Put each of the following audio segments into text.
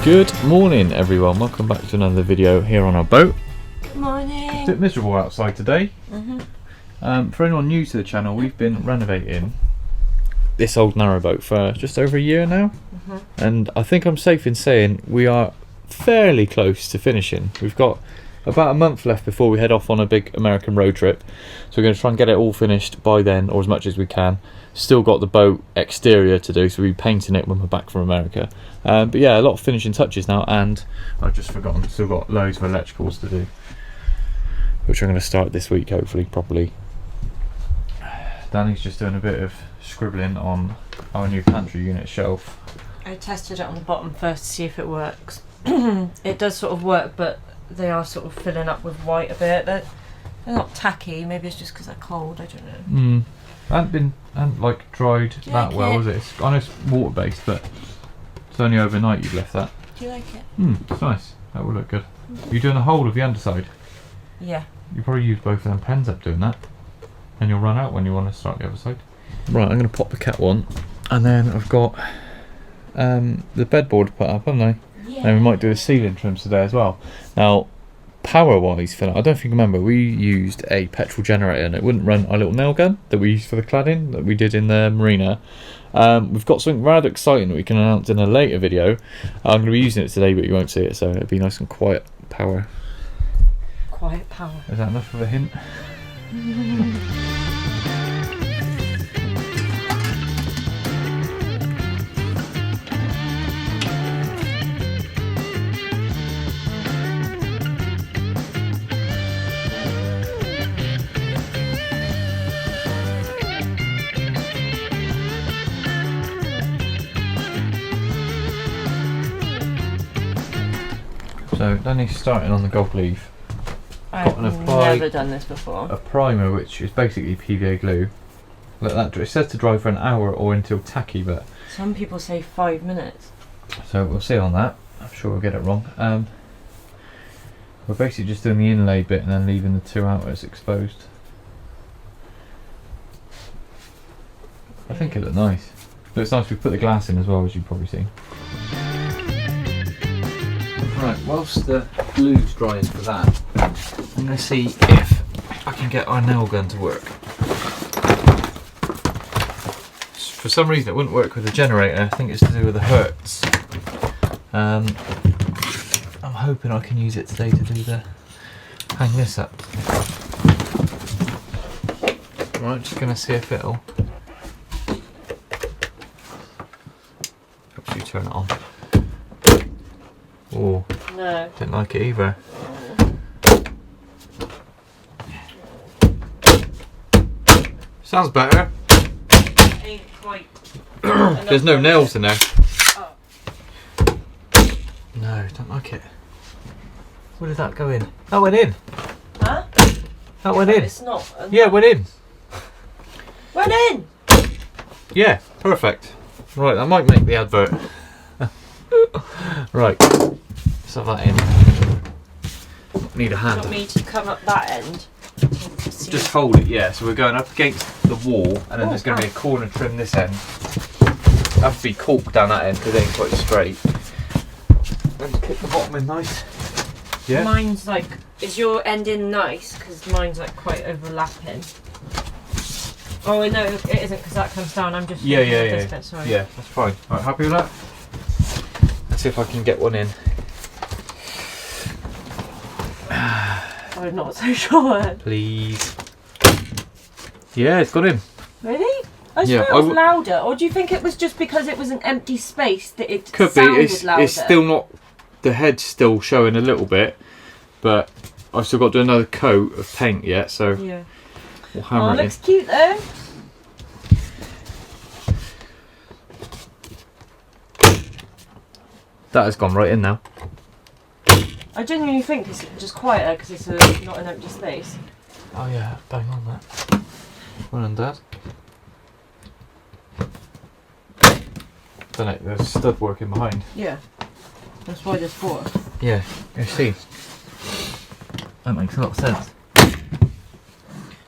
Good morning everyone, welcome back to another video here on our boat. Good morning. It's a bit miserable outside today. For anyone new to the channel, we've been renovating this old narrowboat for just over a year now. And I think I'm safe in saying we are fairly close to finishing. We've got about a month left before we head off on a big American road trip. So we're going to try and get it all finished by then, or as much as we can. Still got the boat exterior to do, so we'll be painting it when we're back from America. But yeah, a lot of finishing touches now, and I've just forgotten, still got loads of electricals to do, which I'm going to start this week, hopefully, properly. Danny's just doing a bit of scribbling on our new pantry unit shelf. I tested it on the bottom first to see if it works. It does sort of work, but they are sort of filling up with white a bit. They're not tacky, maybe it's just because they're cold, I don't know. Hadn't like dried that well, is it? I know it's water based, but it's only overnight you've left that. Do you like it? It's nice. That will look good. You're doing the whole of the underside? Yeah. You probably use both of them pens up doing that, and you'll run out when you want to start the other side. Right, I'm going to pop the cat one, and then I've got the bedboard put up, haven't I? Yeah. And we might do the ceiling trims today as well. Now, power-wise, for that, I don't think you remember, we used a petrol generator, and it wouldn't run our little nail gun that we used for the cladding that we did in the marina. We've got something rather exciting that we can announce in a later video. I'm going to be using it today, but you won't see it, so it'll be nice and quiet power. Quiet power. Is that enough of a hint? So Danny's starting on the gold leaf. I've never done this before. A primer, which is basically PVA glue. Let that dry. It says to dry for an hour or until tacky, but some people say 5 minutes. So we'll see on that. I'm sure we'll get it wrong. We're basically just doing the inlay bit and then leaving the two outers exposed. I think it looks nice. Looks nice. We put the glass in as well, as you've probably seen. Right, whilst the glue's drying for that, I'm going to see if I can get our nail gun to work. For some reason it wouldn't work with the generator. I think it's to do with the hertz. I'm hoping I can use it today to do the hang this up. Right, just going to see if it'll. Perhaps you turn it on. Oh, no. Didn't like it either. Sounds better. Ain't quite. There's no nails in there. Oh. No, don't like it. Where did that go in? That went in. Huh? That went in. It's not. Yeah, it went in. Went in! Yeah, perfect. Right, that might make the advert. Right, let's have that in. Need a hand. You want me to come up that end? Just hold it, yeah. So we're going up against the wall, and then there's going to be a corner trim this end. Have to be corked down that end because it ain't quite straight. And kick the bottom in nice. Yeah. Mine's like, is your end in nice? Because mine's like quite overlapping. Oh no, it isn't because that comes down. I'm just Yeah. this bit, sorry. Yeah, that's fine. Right, happy with that? Let's see if I can get one in. I'm not so sure. Please. Yeah, it's got in. Really? I Yeah, swear it was louder. Or do you think it was just because it was an empty space that it Could be. sounded louder? It's still not. The head's still showing a little bit, but I've still got to do another coat of paint yet, so yeah. we'll hammer it in. Looks cute though. That has gone right in now. I genuinely think it's just quieter because it's not an empty space. Oh yeah, bang on that. Well done, Dad. Don't it? There's stud working behind. Yeah. That's why there's 4. Yeah, you see. That makes a lot of sense.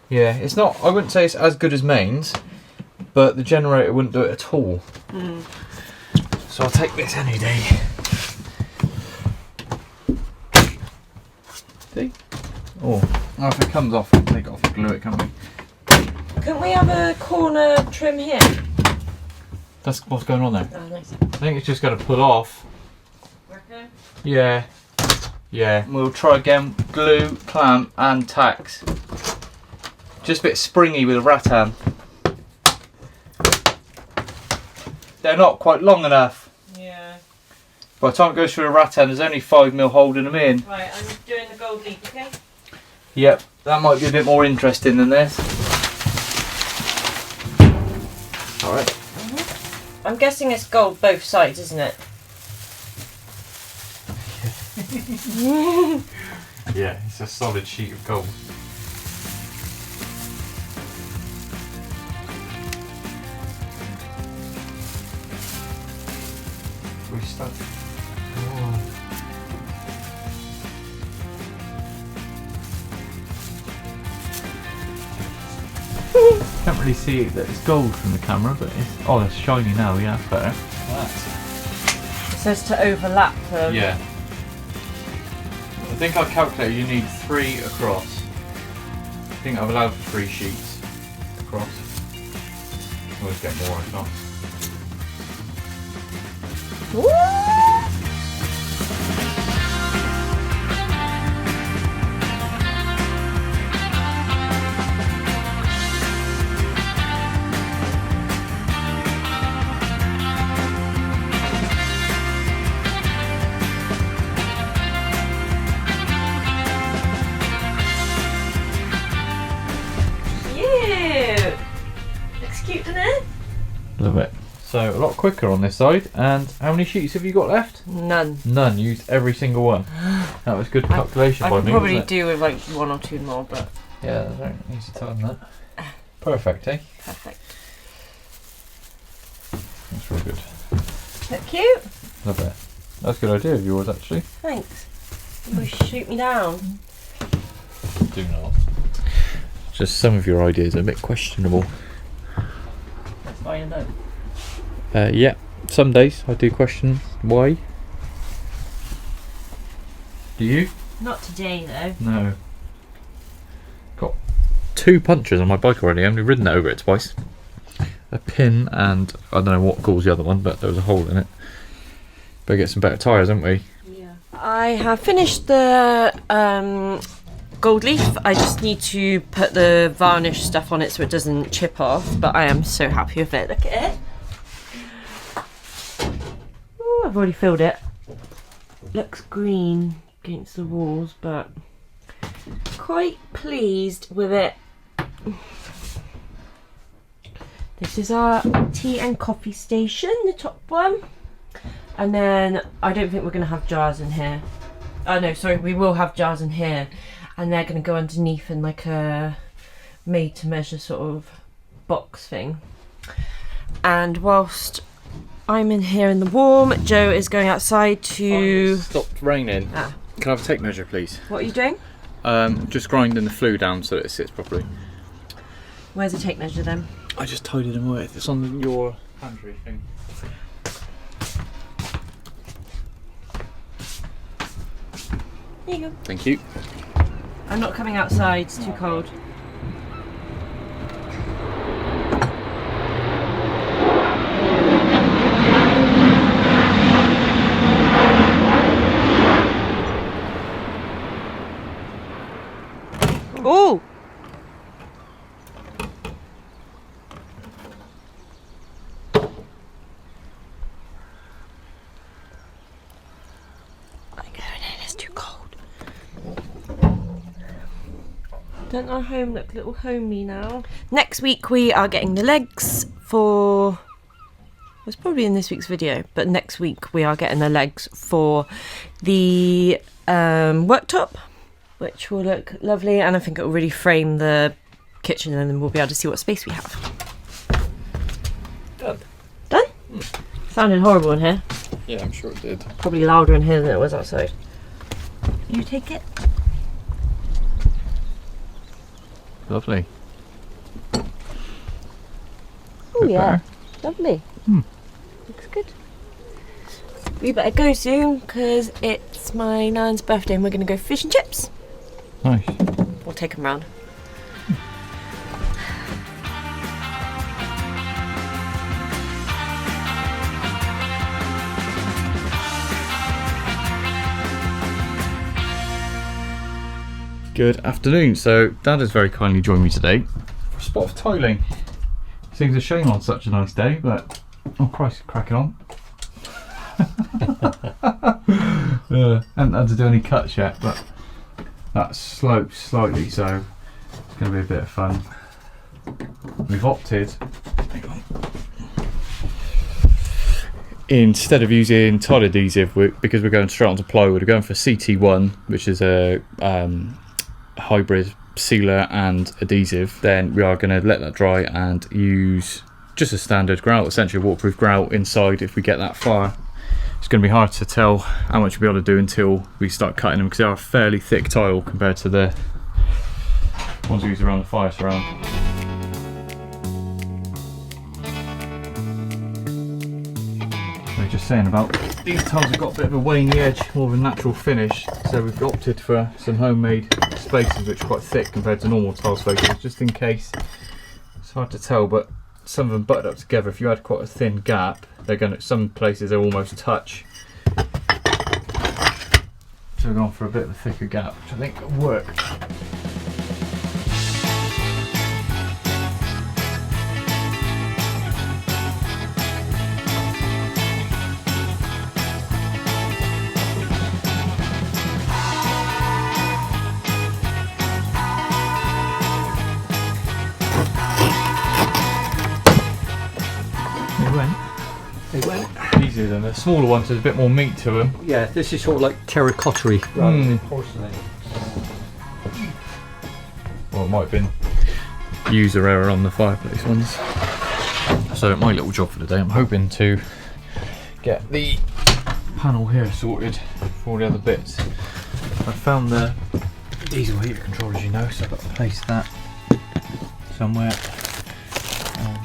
Yeah, it's not, I wouldn't say it's as good as mains, but the generator wouldn't do it at all. So I'll take this any day. See? Oh, if it comes off, we can take it off and glue it, can't we? Couldn't we have a corner trim here? That's what's going on there. Oh, nice. I think it's just going to pull off. Reckon? Yeah. Yeah. We'll try again. Glue, clamp, and tacks. Just a bit springy with a rattan. They're not quite long enough. Yeah. By the time it goes through the rattan, there's only 5mm holding them in. Right, I'm doing the gold leaf, okay? Yep, that might be a bit more interesting than this. Alright. I'm guessing it's gold both sides, isn't it? Yeah, it's a solid sheet of gold. We start. Can't really see that it's gold from the camera, but it's shiny now. Yeah, that's better. It says to overlap them. Yeah. I think I calculated you need 3 across. I think I've allowed for 3 sheets across. Always get more if not. Cute! Looks cute, doesn't it? Love it. So a lot quicker on this side. And how many sheets have you got left? None. None. Used every single one. That was good calculation I by could me. probably Wasn't it? do with like 1 or 2 more, but Yeah, that's very easy time that. Perfect, eh? perfect. That's really good. Look cute. Love it. That's a good idea of yours, actually. Thanks. You shoot me down. Do not. Just some of your ideas are a bit questionable. That's fine, though. Yeah, some days I do question why. Do you? Not today, though. No. Got 2 punctures on my bike already. I've only ridden over it twice. A pin and I don't know what caused the other one, but there was a hole in it. Better get some better tyres, haven't we? Yeah. I have finished the gold leaf. I just need to put the varnish stuff on it so it doesn't chip off, but I am so happy with it. Look at it. Ooh, I've already filled it. Looks green against the walls, but quite pleased with it. This is our tea and coffee station, the top one. And then I don't think we're going to have jars in here. Oh no, sorry, we will have jars in here. And they're going to go underneath in like a made to measure sort of box thing. And whilst I'm in here in the warm, Joe is going outside to... stopped raining. Ah. Can I have a tape measure, please? What are you doing? Just grinding the flue down so that it sits properly. Where's the tape measure then? I just tidied them with. It's on your pantry thing. There you go. Thank you. I'm not coming outside, it's too cold. Oh! It's too cold. Don't our home look a little homey now? Next week we are getting the legs for... It's probably in this week's video, but next week we are getting the legs for the worktop, which will look lovely, and I think it will really frame the kitchen, and then we'll be able to see what space we have. Done. Done? Sounded horrible in here. Yeah, I'm sure it did. Probably louder in here than it was outside. You take it. Lovely. Oh yeah, lovely. Looks good. We better go soon because it's my nan's birthday and we're going to go fish and chips. Nice. We'll take them round. Good afternoon. So Dad has very kindly joined me today for a spot of tiling. Seems a shame on such a nice day, but oh Christ, cracking on. Haven't had to do any cuts yet, but that slopes slightly, so it's going to be a bit of fun. We've opted, hang on, instead of using tile adhesive, because we're going straight onto plywood, we're going for CT1, which is a hybrid sealer and adhesive. Then we are going to let that dry and use just a standard grout, essentially a waterproof grout inside if we get that far. It's going to be hard to tell how much we'll be able to do until we start cutting them, because they are a fairly thick tile compared to the ones we use around the fire surround. Just saying about these tiles have got a bit of a veiny edge, more of a natural finish, so we've opted for some homemade spaces which are quite thick compared to normal tile spaces, just in case. It's hard to tell, but some of them butted up together. If you had quite a thin gap, they're going to, some places they almost touch, so we're going for a bit of a thicker gap, which I think will work. Easier than the smaller ones, there's a bit more meat to them. Yeah, this is sort of like terracotta-y rather than porcelain. Well, it might have been user error on the fireplace ones. So my little job for the day, I'm hoping to get the panel here sorted for all the other bits. I found the diesel heater controller, as you know, so I've got to place that somewhere. And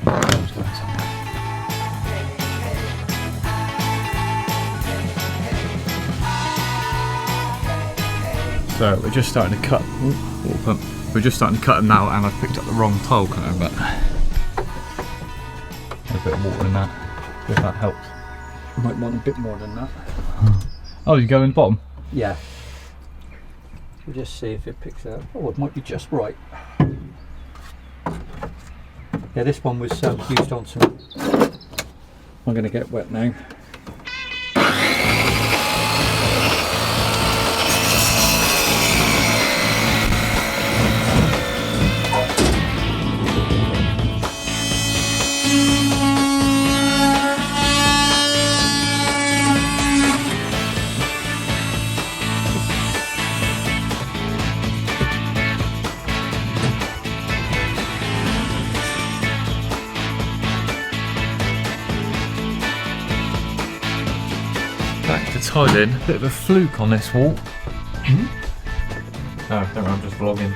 it's going somewhere. So we're just starting to cut. We're just starting to cut them now, and I've picked up the wrong tile cutter, but a bit of water in that, if that helps. You might want a bit more than that. Oh, you go in the bottom? Yeah. We'll just see if it picks it up. Oh, it might be just right. Yeah, this one was used on some. I'm going to get wet now. Back to tiling, a bit of a fluke on this wall. No, don't worry, I'm just vlogging.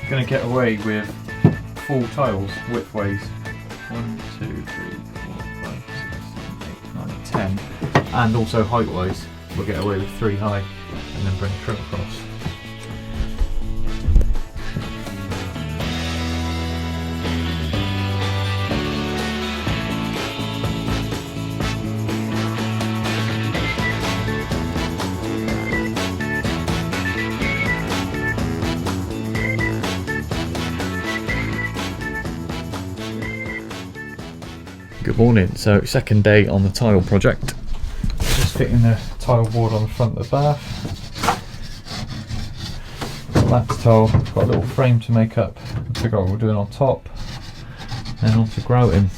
Gonna get away with full tiles widthways. 1, 2, 3, 4, 5, 6, 7, 8, 9, 10. And also height wise, we'll get away with 3 high and then bring trim across. Good morning. So second day on the tile project. Just fitting the tile board on the front of the bath. Last tile, got a little frame to make up and figure out what we're doing on top. And on to grouting.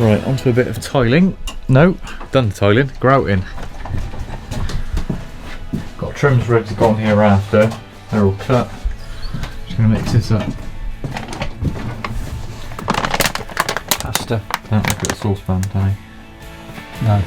Right, onto a bit of tiling. No, done the tiling, grouting. Got trims ready to go on here after. They're all cut. Just going to mix this up. Pasta. Don't look at the saucepan, Danny. No.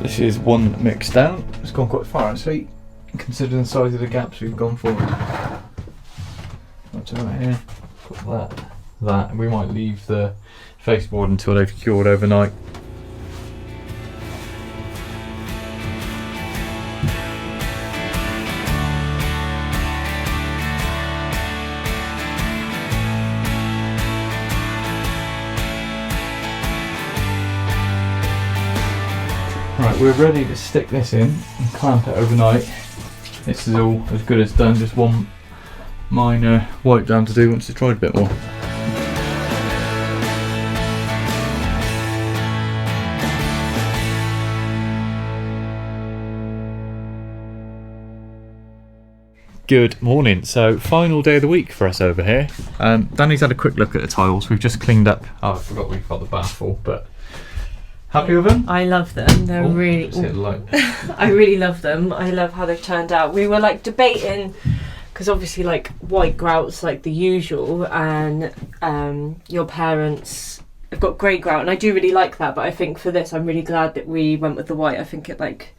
This is one mix down. It's gone quite far actually, considering the size of the gaps we've gone for. What's right here? Put that. We might leave the faceboard until they've cured overnight. Right, we're ready to stick this in and clamp it overnight. This is all as good as done, just one minor wipe down to do once it's dried a bit more. Good morning. So final day of the week for us over here. Danny's had a quick look at the tiles. We've just cleaned up. Oh, I forgot we've got the bath full, but happy with them? I love them. They're really. Just hit the light. I really love them. I love how they've turned out. We were like debating, because obviously like white grout's like the usual, and your parents have got grey grout, and I do really like that. But I think for this, I'm really glad that we went with the white. I think it like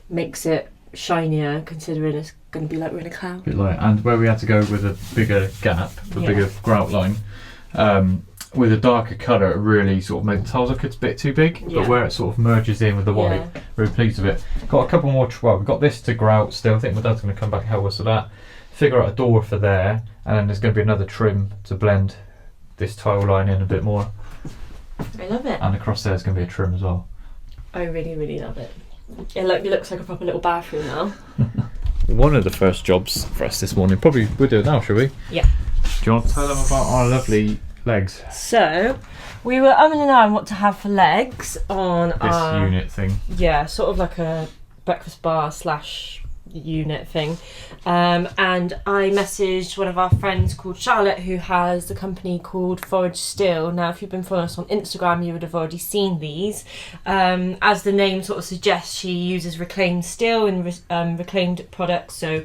makes it shinier, considering it's going to be like we're in a cloud. Bit light. And where we had to go with a bigger gap, a bigger grout line, with a darker colour, it really sort of made the tiles look a bit too big. Yeah. But where it sort of merges in with the white, really pleased with it. Got a couple more. Well, we've got this to grout still. I think my dad's going to come back and help us with that. Figure out a door for there, and then there's going to be another trim to blend this tile line in a bit more. I love it. And across there's going to be a trim as well. I really, really love it. It looks like a proper little bathroom now. One of the first jobs for us this morning, probably we'll do it now, shall we? Yeah. Do you want to tell them about our lovely legs? So, we were umming and ahhing what to have for legs on This our unit thing. Yeah, sort of like a breakfast bar / unit thing. And I messaged one of our friends called Charlotte, who has a company called Forage Steel. Now, if you've been following us on Instagram, you would have already seen these. As the name sort of suggests, she uses reclaimed steel and reclaimed products. So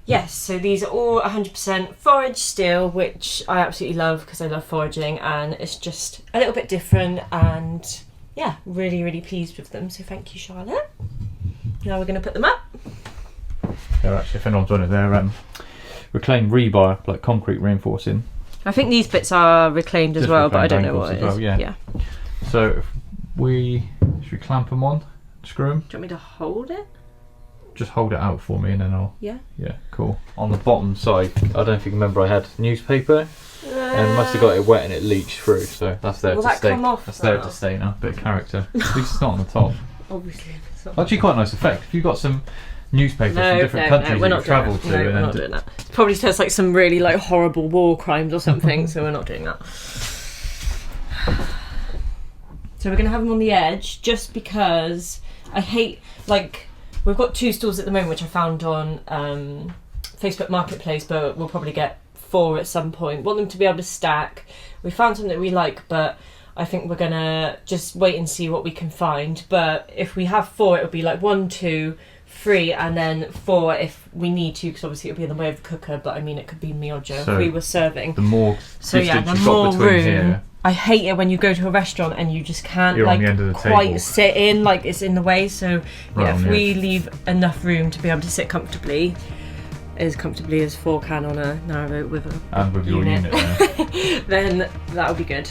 yes, so these are all 100% forage steel, which I absolutely love because I love foraging, and it's just a little bit different, and yeah, really, really pleased with them. So thank you, Charlotte. Now we're going to put them up. They're actually, if anyone's wondering, they're reclaimed rebar, like concrete reinforcing. I think these bits are reclaimed as Just well, but I don't reclaimed know what it angles is. as well, yeah. So if should we clamp them on, screw them? Do you want me to hold it? Just hold it out for me and then I'll... Yeah. Yeah, cool. On the bottom side, I don't know if you can remember, I had newspaper and must have got it wet and it leached through, so that's there Will to that stay. come off That's there now? to stay now, bit of character. At least it's not on the top. Obviously. It's not. Actually quite a nice effect. If you've got some newspapers from different countries we're that not you've travelled doing to, that. No, and we're then not doing that. It probably says like some really like horrible war crimes or something, so we're not doing that. So we're going to have them on the edge, just because I hate, like, we've got 2 stools at the moment which I found on Facebook Marketplace, but we'll probably get 4 at some point. Want them to be able to stack. We found something that we like, but I think we're going to just wait and see what we can find. But if we have 4, it'll be like 1, 2, 3, and then 4 if we need to, because obviously it'll be in the way of the cooker, but I mean it could be me or Joe So if we were serving. the more So yeah, distance the you've got more between room. here, I hate it when you go to a restaurant and you just can't You're on like the end of the quite table. sit in, like it's in the way. So Right yeah, on if the we edge. leave enough room to be able to sit comfortably as 4 can on a narrow with a and with your unit there. then that'll be good.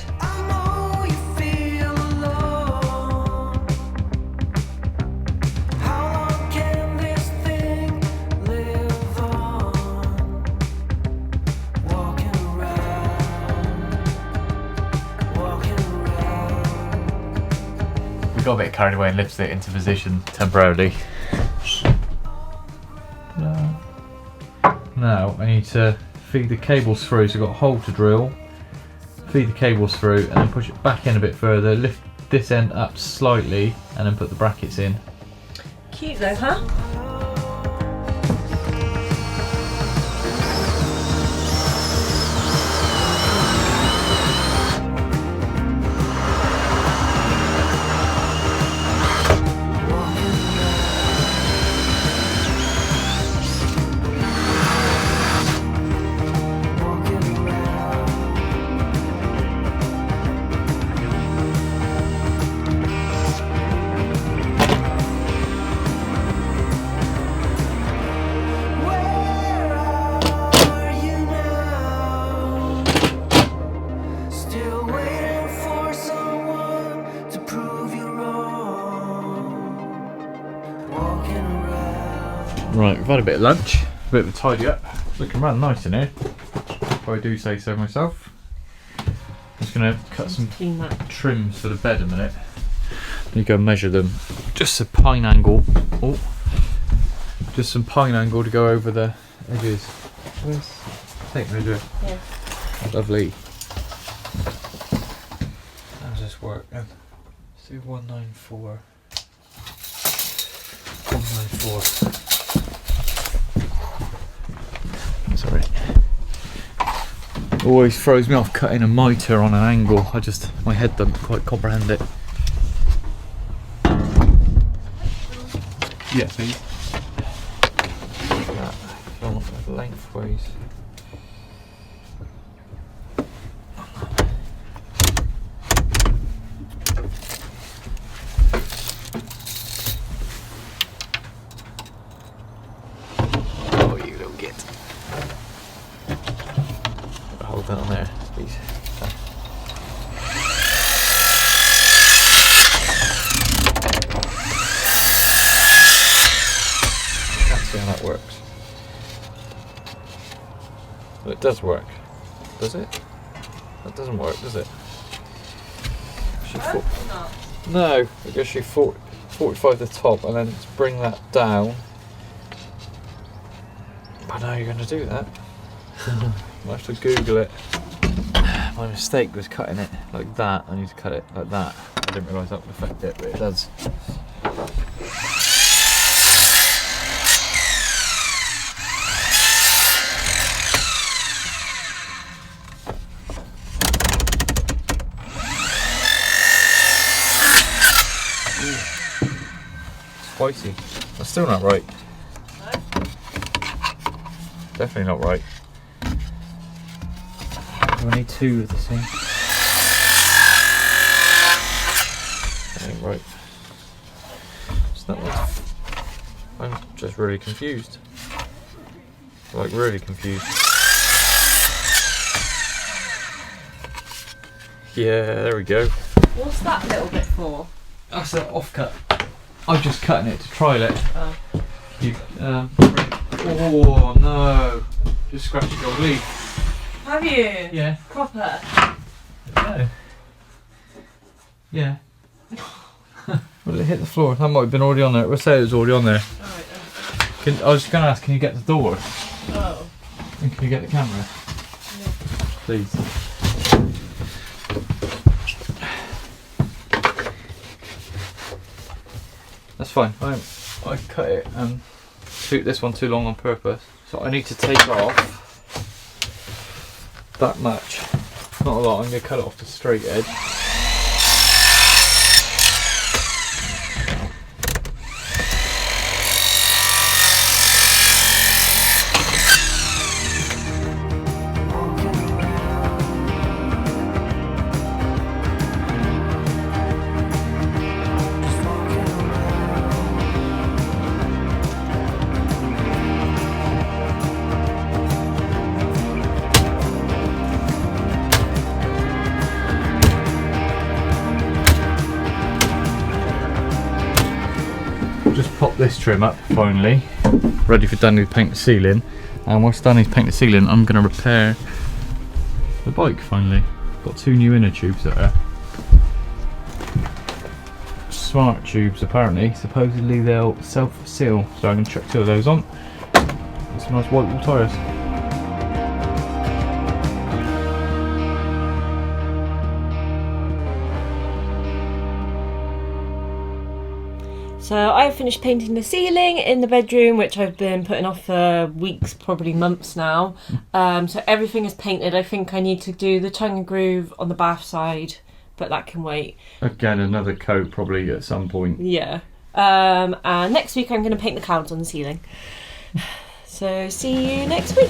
We got a bit carried away and lifted it into position temporarily. Now I need to feed the cables through, so I've got a hole to drill, feed the cables through and then push it back in a bit further, lift this end up slightly and then put the brackets in. Cute though, huh? Right, we've had a bit of lunch, a bit of a tidy up. Looking rather nice in here, if I do say so myself. I'm just going to cut some trims for the bed in a minute. You go measure them. Just a pine angle. Oh, just some pine angle to go over the edges. Where's tape measure? Yeah. Lovely. How does this work then? Let's do 194. 194. Sorry. Always throws me off cutting a mitre on an angle. My head doesn't quite comprehend it. Yeah, please. That. I want that lengthways. Oh, you little git. Hold that on there, please. Let's see how that works. Well, it does work. Does it? That doesn't work, does it? No, it goes through 45 the top and then let's bring that down. I know you're going to do that. I have to Google it. My mistake was cutting it like that. I need to cut it like that. I didn't realise that would affect it, but it does. Ooh. Spicy. That's still not right. Definitely not right. Do I need two of the same? That ain't right. It's not right. I'm just really confused. Like, really confused. Yeah, there we go. What's that little bit for? That's an offcut. I'm just cutting it to trial it. Oh. Oh no! Just scratched your leaf. Have you? Yeah. Proper? No. Yeah. Well, it hit the floor. That might have been already on there. We'll say it was already on there. Alright then. I was going to ask, can you get the door? Oh. And can you get the camera? Yeah. Please. That's fine. I cut it and shoot this one too long on purpose. So I need to take off that much. Not a lot. I'm going to cut it off the straight edge. Just pop this trim up finally, ready for Danny to paint the ceiling. And whilst Danny's painting the ceiling, I'm going to repair the bike finally. Got two new inner tubes that are smart tubes apparently. Supposedly they'll self-seal, so I'm going to chuck two of those on. Got some nice white wall tyres. So I have finished painting the ceiling in the bedroom, which I've been putting off for weeks, probably months now. So everything is painted. I think I need to do the tongue and groove on the bath side, but that can wait. Again, another coat probably at some point. Yeah. And next week I'm going to paint the clouds on the ceiling. So see you next week.